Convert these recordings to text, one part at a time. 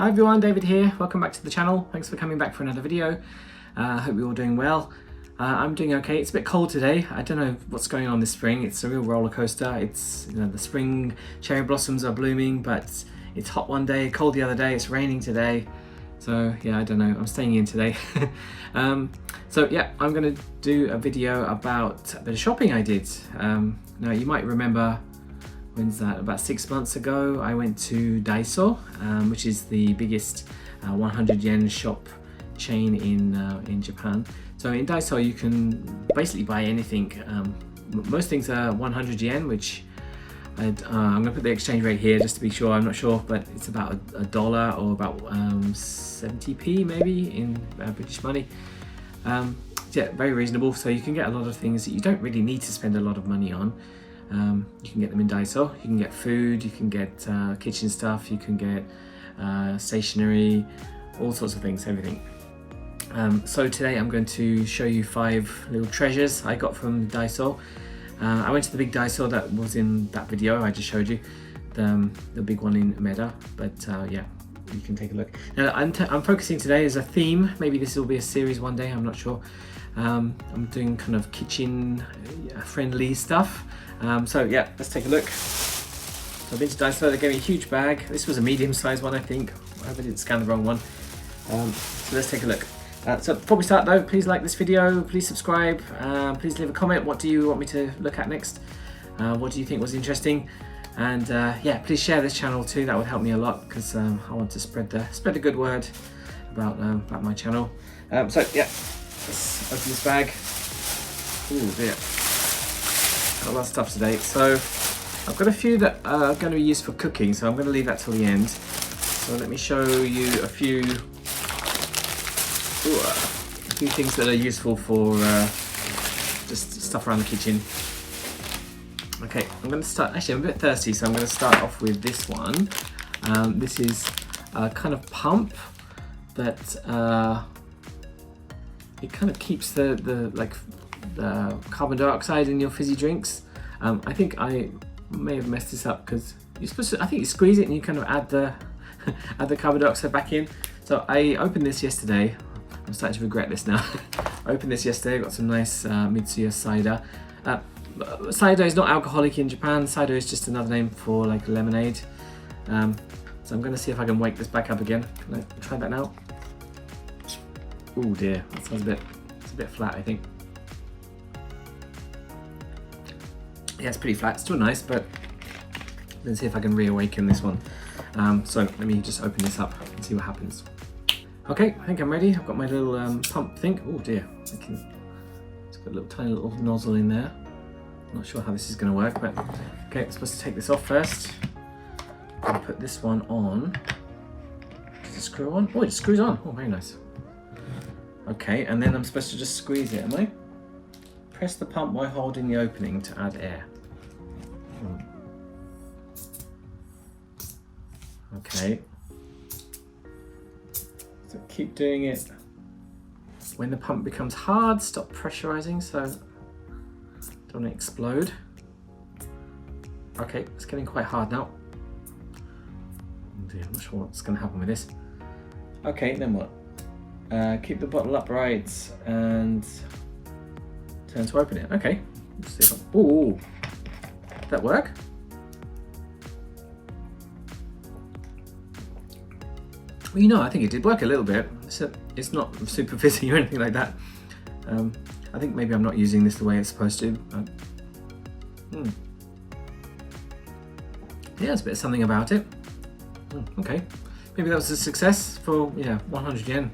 Hi everyone, David here. Welcome back to the channel. Thanks for coming back for another video. Hope you're all doing well. I'm doing okay. It's a bit cold today. I don't know what's going on this spring. It's a real roller coaster. It's, you know, the spring cherry blossoms are blooming, but it's hot one day, cold the other day. It's raining today. So yeah, I don't know. I'm staying in today. So yeah, I'm going to do a video about a bit of shopping I did. Now you might remember, when's that? About 6 months ago, I went to Daiso, which is the biggest 100 yen shop chain in Japan. So in Daiso, you can basically buy anything. Most things are 100 yen, which I'm going to put the exchange rate here just to be sure. I'm not sure, but it's about a dollar or about 70p maybe in British money. Yeah, very reasonable. So you can get a lot of things that you don't really need to spend a lot of money on. You can get them in Daiso. You can get food, you can get kitchen stuff, you can get stationery, all sorts of things, everything. So today I'm going to show you 5 little treasures I got from Daiso. I went to the big Daiso that was in that video I just showed you, the big one in Umeda, but yeah, you can take a look. Now I'm focusing today as a theme. Maybe this will be a series one day, I'm not sure. I'm doing kind of kitchen friendly stuff. So yeah, let's take a look. So I've been to Daiso, they gave me a huge bag. This was a medium-sized one, I think. I hope I didn't scan the wrong one. So let's take a look. So before we start though, please like this video, please subscribe, please leave a comment. What do you want me to look at next? What do you think was interesting? And yeah, please share this channel too. That would help me a lot because I want to spread the good word about my channel. So yeah, let's open this bag. Oh dear. Got a lot of stuff today. So I've got a few that are going to be used for cooking, so I'm going to leave that till the end. So let me show you a few things that are useful for just stuff around the kitchen. Okay, I'm going to start, actually I'm a bit thirsty, so I'm going to start off with this one. This is a kind of pump that it kind of keeps the carbon dioxide in your fizzy drinks. I think I may have messed this up because you're supposed to, I think you squeeze it and you kind of add the add the carbon dioxide back in. So I opened this yesterday. I'm starting to regret this now. I opened this yesterday, got some nice Mitsuya cider. Cider is not alcoholic in Japan. Cider is just another name for like lemonade. So I'm going to see if I can wake this back up again. Can I try that now? Oh dear, that sounds it's a bit flat, I think. Yeah, it's pretty flat, still nice, but let's see if I can reawaken this one. So let me just open this up and see what happens. Okay, I think I'm ready. I've got my little pump thing. Oh dear, it's got a little tiny little nozzle in there. Not sure how this is going to work, but okay, I'm supposed to take this off first. I'll put this one on. Does it screw on? Oh, it screws on. Oh, very nice. Okay, and then I'm supposed to just squeeze it, am I? Press the pump while holding the opening to add air. Okay. So keep doing it. When the pump becomes hard, stop pressurizing so don't explode. Okay, it's getting quite hard now. Oh dear, I'm not sure what's going to happen with this. Okay, then what? Keep the bottle upright and turn to open it. Okay, let's see if ooh, did that work? Well, you know, I think it did work a little bit. It's not super fizzy or anything like that. I think maybe I'm not using this the way it's supposed to. But, yeah, there's a bit of something about it. Okay, maybe that was a success for 100 yen.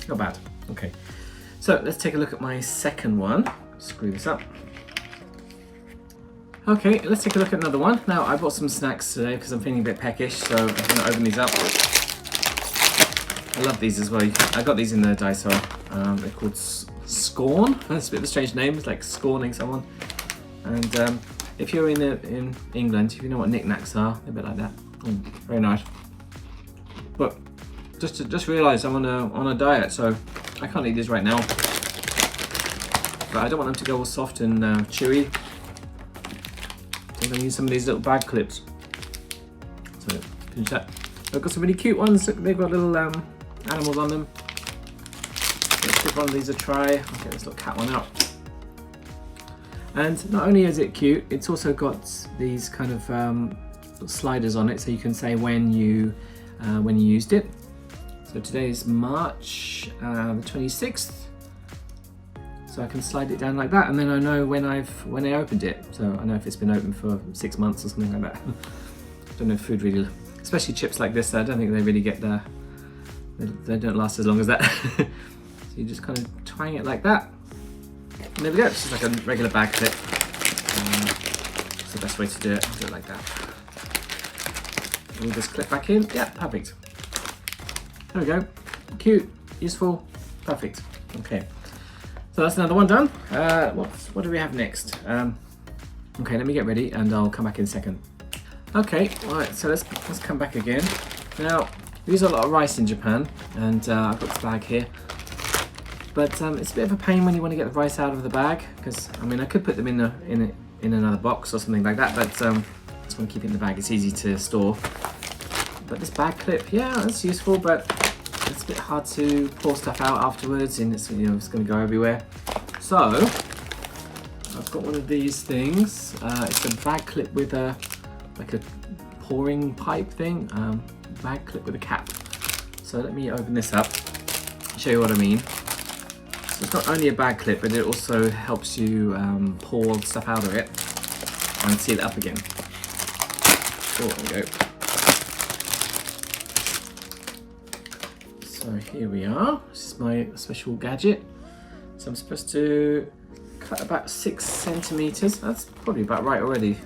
Not bad. Okay, so let's take a look at my second one. Screw this up. Okay, let's take a look at another one. Now I bought some snacks today because I'm feeling a bit peckish, so I'm going to open these up. I love these as well. I got these in the Daiso. They're called Scorn. That's a bit of a strange name. It's like scorning someone. And if you're in England, if you know what knickknacks are, they're a bit like that. Very nice. But just realised I'm on a diet, so I can't eat these right now. But I don't want them to go all soft and chewy. So I'm going to use some of these little bag clips. So finish that. I've got some really cute ones. Look, they've got little animals on them. Let's give one of these a try. I'll get this little cat one out. And not only is it cute, it's also got these kind of sliders on it, so you can say when you used it. So today is March the 26th. So I can slide it down like that, and then I know when I opened it. So I know if it's been open for 6 months or something like that. I don't know if food really, especially chips like this, I don't think they really get they don't last as long as that. So you're just kind of trying it like that. And there we go, it's just like a regular bag clip. It's the best way to do it. Do it like that. Move this clip back in. Yeah, perfect. There we go. Cute, useful, perfect. Okay, so that's another one done. What do we have next? Okay, let me get ready and I'll come back in a second. Okay, right. So let's come back again. Now we use a lot of rice in Japan, and I've got this bag here. But it's a bit of a pain when you want to get the rice out of the bag, because I mean I could put them in another box or something like that, but I just want to keep it in the bag. It's easy to store. But this bag clip, yeah, that's useful, but it's a bit hard to pour stuff out afterwards, and it's it's going to go everywhere. So I've got one of these things. It's a bag clip with like a pouring pipe thing. Bag clip with a cap. So let me open this up. Show you what I mean. So it's not only a bag clip, but it also helps you pour stuff out of it and seal it up again. Oh, there we go. So here we are. This is my special gadget. So I'm supposed to cut about 6 centimeters. That's probably about right already.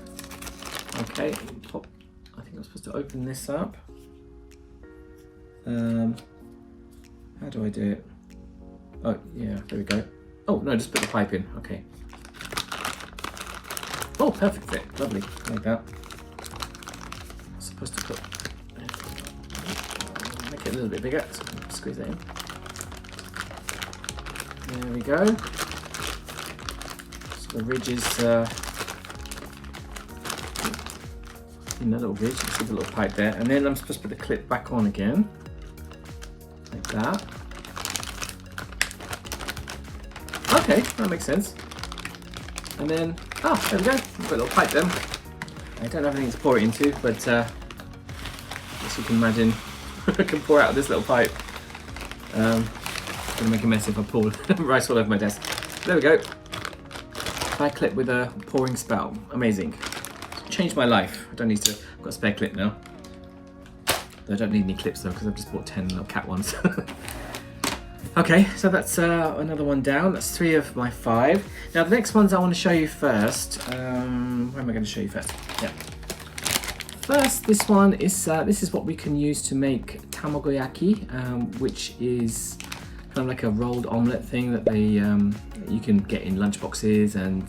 Okay, pop. I think I'm supposed to open this up. How do I do it? Oh, yeah, there we go. Oh, no, just put the pipe in. Okay. Oh, perfect fit. Lovely. Like that. I'm supposed to put... Make it a little bit bigger, so I can squeeze that in. There we go. So the ridge is... in the little ridge, you see the little pipe there. And then I'm supposed to put the clip back on again. Like that. Okay, that makes sense. And then, there we go. I've got a little pipe then. I don't have anything to pour it into, but as you can imagine, I can pour out of this little pipe. It's gonna make a mess if I pour rice all over my desk. There we go. Bag clip with a pouring spout. Amazing. Changed my life. I don't need to. I've got a spare clip now. I don't need any clips though, because I've just bought 10 little cat ones. Okay, so that's another one down. That's 3 of my 5. Now the next ones I want to show you first. Where am I going to show you first? Yeah. First, this one is this is what we can use to make tamagoyaki, which is kind of like a rolled omelette thing that they you can get in lunchboxes, and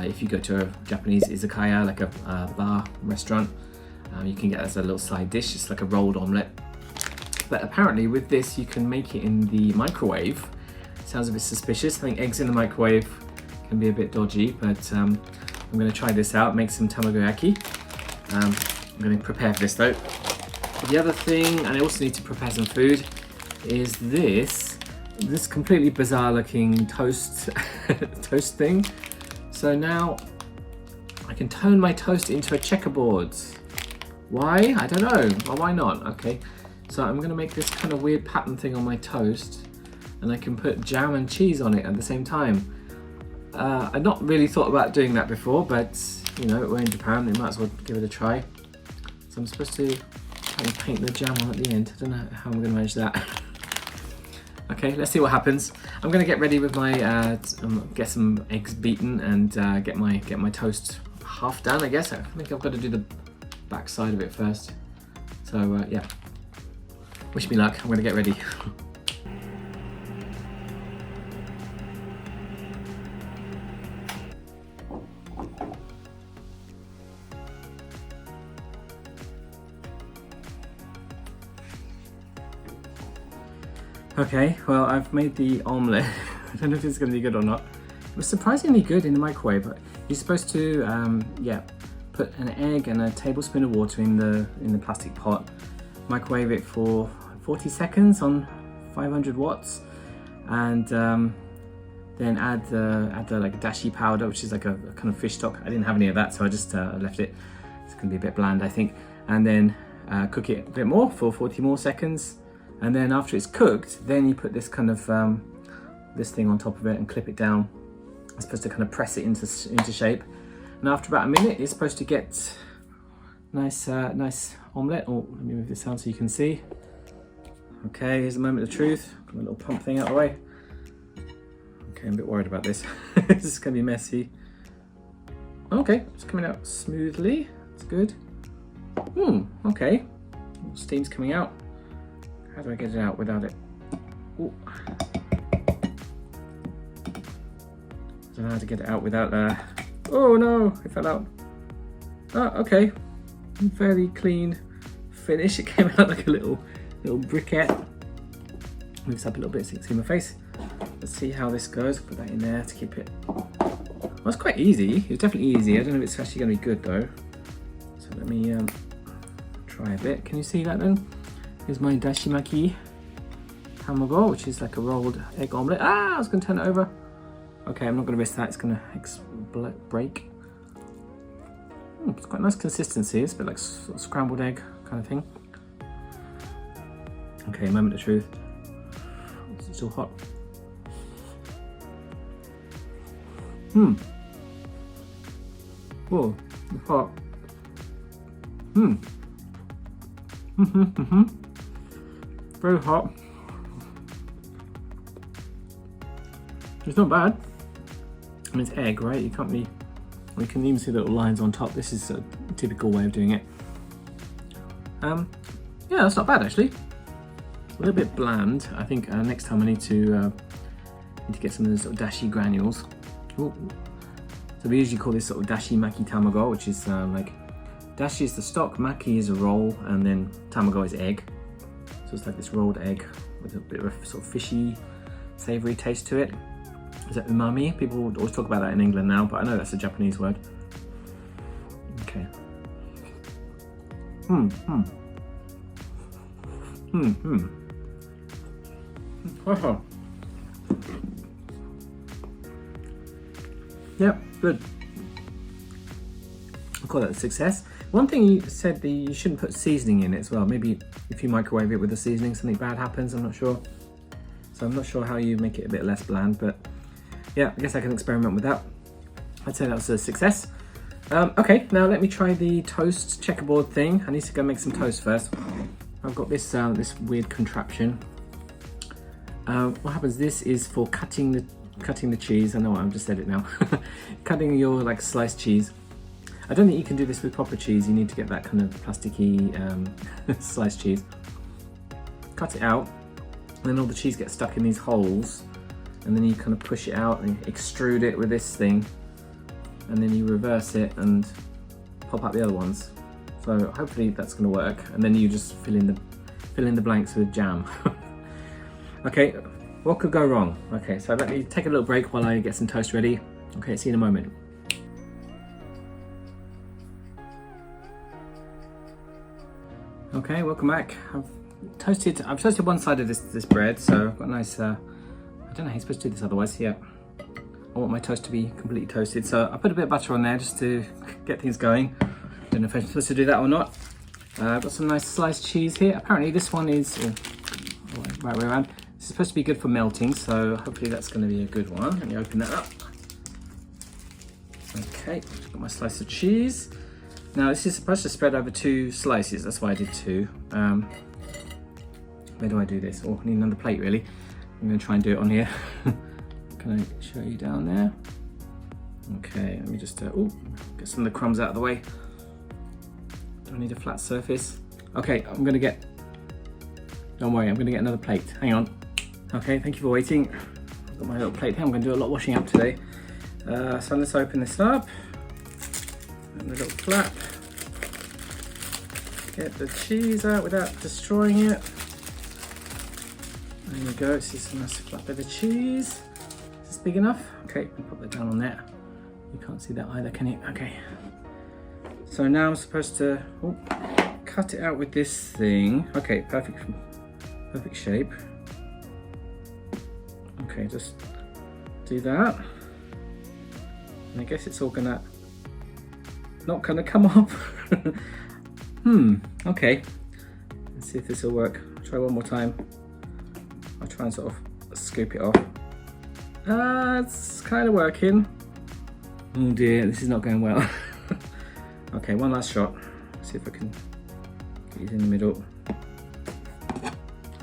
if you go to a Japanese izakaya, like a bar restaurant, you can get it as a little side dish. It's like a rolled omelette. But apparently with this you can make it in the microwave. Sounds a bit suspicious. I think eggs in the microwave can be a bit dodgy, but I'm going to try this out, make some tamagoyaki. I'm going to prepare for this though. The other thing, and I also need to prepare some food, is this completely bizarre looking toast toast thing. So now I can turn my toast into a checkerboard. Why? I don't know. Well, why not? Okay. So I'm going to make this kind of weird pattern thing on my toast, and I can put jam and cheese on it at the same time. I've not really thought about doing that before, but we're in Japan, we might as well give it a try. So I'm supposed to kind of paint the jam on at the end. I don't know how I'm going to manage that. Okay, let's see what happens. I'm going to get ready with my get some eggs beaten and get my toast half done. I guess I think I've got to do the back side of it first. So yeah. Wish me luck, I'm going to get ready. Okay, well I've made the omelette. I don't know if it's going to be good or not. It was surprisingly good in the microwave. You're supposed to put an egg and a tablespoon of water in the plastic pot. microwave it for 40 seconds on 500 watts, and then add the like dashi powder, which is like a kind of fish stock. I didn't have any of that, so I just left it. It's gonna be a bit bland, I think. And then cook it a bit more for 40 more seconds. And then after it's cooked, then you put this kind of this thing on top of it and clip it down. It's supposed to kind of press it into shape. And after about a minute, it's supposed to get nice omelette. Oh, let me move this down so you can see. Okay, here's the moment of truth. Got my little pump thing out of the way. Okay, I'm a bit worried about this. This is gonna be messy. Okay, it's coming out smoothly. It's good. Okay. Steam's coming out. How do I get it out without it? Ooh. Don't know how to get it out without oh no, it fell out. Oh, okay. Fairly clean finish. It came out like a little briquette. Move this up a little bit so you can see my face. Let's see how this goes. Put that in there to keep it. Well, it's quite easy. It's definitely easy. I don't know if it's actually going to be good though. So let me try a bit. Can you see that then? Here's my dashimaki tamago, which is like a rolled egg omelette. Ah, I was going to turn it over. Okay, I'm not going to risk that. It's going to break. It's quite nice consistency. It's a bit like sort of scrambled egg kind of thing. Okay, moment of truth. It's still hot. Whoa, it's hot. Very hot. It's not bad. I mean, it's egg, right? You can't be. We can even see the little lines on top. This is a typical way of doing it. Yeah, that's not bad actually. A little bit bland. I think next time I need to get some of those sort of dashi granules. Ooh. So we usually call this sort of dashi maki tamago, which is like dashi is the stock, maki is a roll, and then tamago is egg. So it's like this rolled egg with a bit of a sort of fishy, savoury taste to it. Is that umami? People always talk about that in England now, but I know that's a Japanese word. Okay. Oh. Yep, good. I'll call that a success. One thing you said that you shouldn't put seasoning in it as well. Maybe if you microwave it with the seasoning, something bad happens, I'm not sure. So I'm not sure how you make it a bit less bland, but yeah, I guess I can experiment with that. I'd say that was a success. Okay, now let me try the toast checkerboard thing. I need to go make some toast first. I've got this this weird contraption. What happens? This is for cutting the cheese. I know I've just said it now. Cutting your like sliced cheese. I don't think you can do this with proper cheese. You need to get that kind of plasticky sliced cheese. Cut it out, and then all the cheese gets stuck in these holes. And then you kind of push it out and extrude it with this thing, and then you reverse it and pop out the other ones. So hopefully that's going to work. And then you just fill in the blanks with jam. Okay, what could go wrong? Okay, so let me take a little break while I get some toast ready. Okay, see you in a moment. Okay, welcome back. I've toasted one side of this bread, so I've got a nice. I don't know how you're supposed to do this otherwise. Yeah, I want my toast to be completely toasted, so I put a bit of butter on there just to get things going. Don't know if I'm supposed to do that or not. I've got some nice sliced cheese here. Apparently this one is right way around. It's supposed to be good for melting, so hopefully that's going to be a good one. Let me open that up. Okay, got my slice of cheese. Now this is supposed to spread over 2 slices. That's why I did 2. Where do I do this? Oh, I need another plate really. I'm going to try and do it on here. Can I show you down there? Okay, let me just get some of the crumbs out of the way. Do I need a flat surface? Okay, don't worry, I'm going to get another plate. Hang on. Okay, thank you for waiting. I've got my little plate here. I'm going to do a lot of washing up today. So let's open this up. And the little flap. Get the cheese out without destroying it. There we go, see some nice flat bit of cheese. Is this big enough? Okay, I'll put that down on there. You can't see that either, can you? Okay. So now I'm supposed to cut it out with this thing. Okay, perfect shape. Okay, just do that. And I guess it's all not gonna come off. Okay. Let's see if this will work. I'll try one more time. I'll try and sort of scoop it off. It's kind of working. Oh dear, this is not going well. Okay, one last shot. See if I can get it in the middle. I'll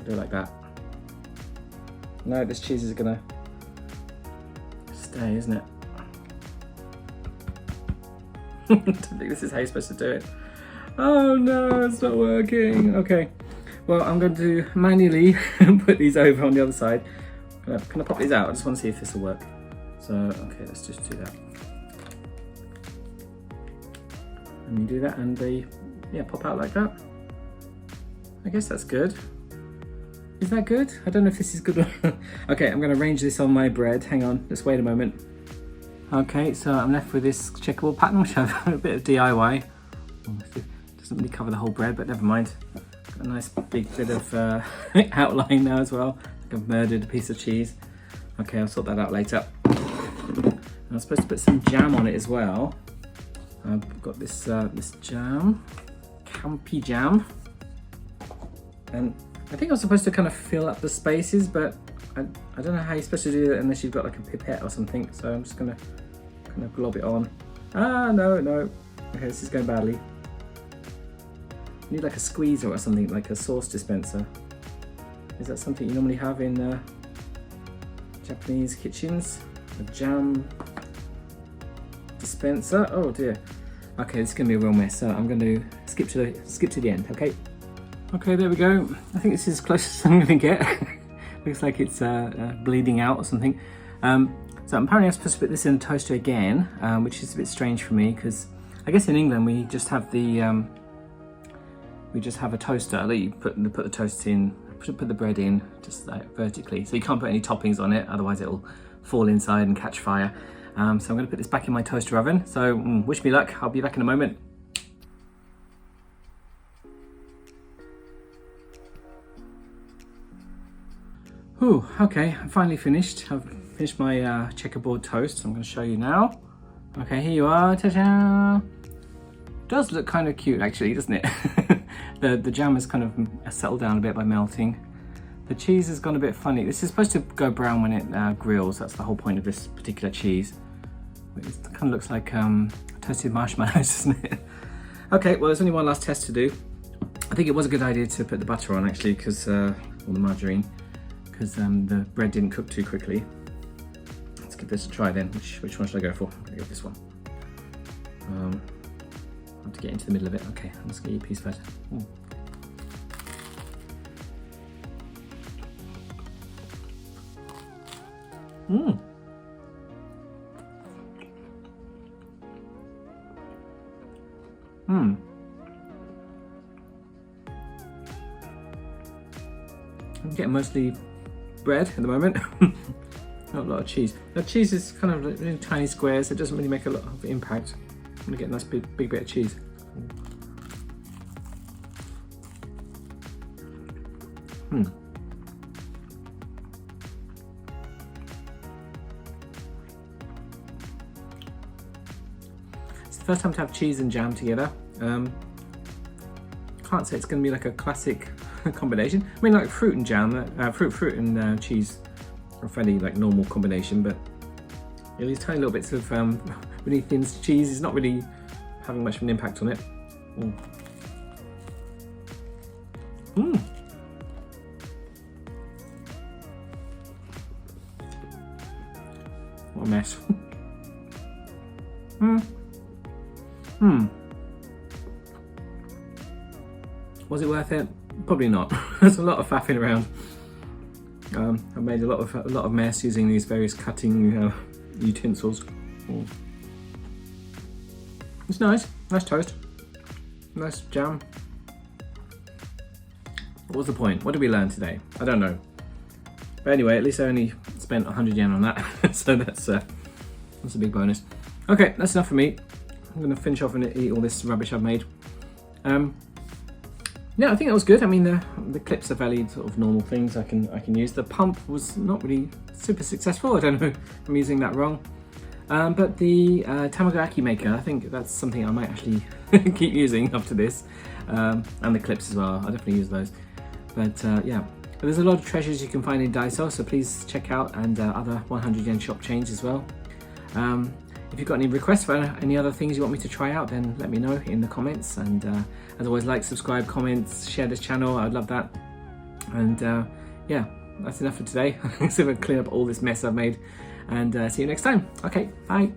do it like that. No, this cheese is gonna stay, isn't it? I don't think this is how you're supposed to do it. Oh no, it's not working. Okay, well, I'm going to manually put these over on the other side. Can I pop these out? I just want to see if this will work. So, okay, let's just do that. And you do that and they, pop out like that. I guess that's good. Is that good? I don't know if this is good. Okay, I'm going to arrange this on my bread. Hang on, just wait a moment. Okay, so I'm left with this checkerboard pattern, which I have a bit of DIY. Doesn't really cover the whole bread, but never mind. Got a nice big bit of outline now as well. Like I've murdered a piece of cheese. Okay, I'll sort that out later. I'm supposed to put some jam on it as well. I've got this jam, Campy jam, and I think I'm supposed to kind of fill up the spaces, but I don't know how you're supposed to do that unless you've got like a pipette or something. So I'm just gonna kind of glob it on. No. Okay, this is going badly. You need like a squeezer or something, like a sauce dispenser. Is that something you normally have in Japanese kitchens? A jam dispenser. Oh dear. Okay, this is gonna be a real mess. So I'm going to skip to the end. Okay. Okay, there we go. I think this is as close as I'm gonna get. Looks like it's bleeding out or something. So apparently I'm supposed to put this in a toaster again, which is a bit strange for me because I guess in England we just have a toaster that you put the toast in, put the bread in just like vertically. So you can't put any toppings on it, otherwise it'll fall inside and catch fire. So I'm going to put this back in my toaster oven. So wish me luck. I'll be back in a moment. Ooh, okay, I'm finally finished. I've finished my checkerboard toast. I'm going to show you now. Okay, here you are. Ta-da! Does look kind of cute actually, doesn't it? The jam has kind of settled down a bit by melting. The cheese has gone a bit funny. This is supposed to go brown when it grills. That's the whole point of this particular cheese. It kind of looks like toasted marshmallows, doesn't it? Okay, well, there's only one last test to do. I think it was a good idea to put the butter on actually, because or the margarine, because the bread didn't cook too quickly. Let's give this a try then. Which one should I go for? I'm gonna go for this one. I have to get into the middle of it. Okay, let's get you a piece first. I'm getting mostly bread at the moment. Not a lot of cheese. The cheese is kind of in tiny squares. It doesn't really make a lot of impact. I'm gonna get a nice big bit of cheese. It's the first time to have cheese and jam together. Can't say it's going to be like a classic combination. I mean, like fruit and jam, fruit and cheese are a fairly like normal combination, but these tiny little bits of really thin cheese is not really having much of an impact on it. What a mess. Was it worth it? Probably not. There's a lot of faffing around. I've made a lot of mess using these various cutting utensils. It's nice toast, nice jam. What was the point? What did we learn today? I don't know. But anyway, at least I only spent 100 yen on that, so that's a big bonus. Okay, that's enough for me. I'm going to finish off and eat all this rubbish I've made. Yeah, I think that was good. I mean, the clips are fairly sort of normal things I can use. The pump was not really super successful. I don't know if I'm using that wrong. But the Tamagoyaki maker, I think that's something I might actually keep using after this. And the clips as well, I'll definitely use those. But yeah, there's a lot of treasures you can find in Daiso, so please check out, and other 100 yen shop chains as well. If you've got any requests for any other things you want me to try out, then let me know in the comments. And as always, like, subscribe, comments, share this channel. I'd love that. And yeah, that's enough for today. So I'm going to clean up all this mess I've made, and see you next time. Okay, bye.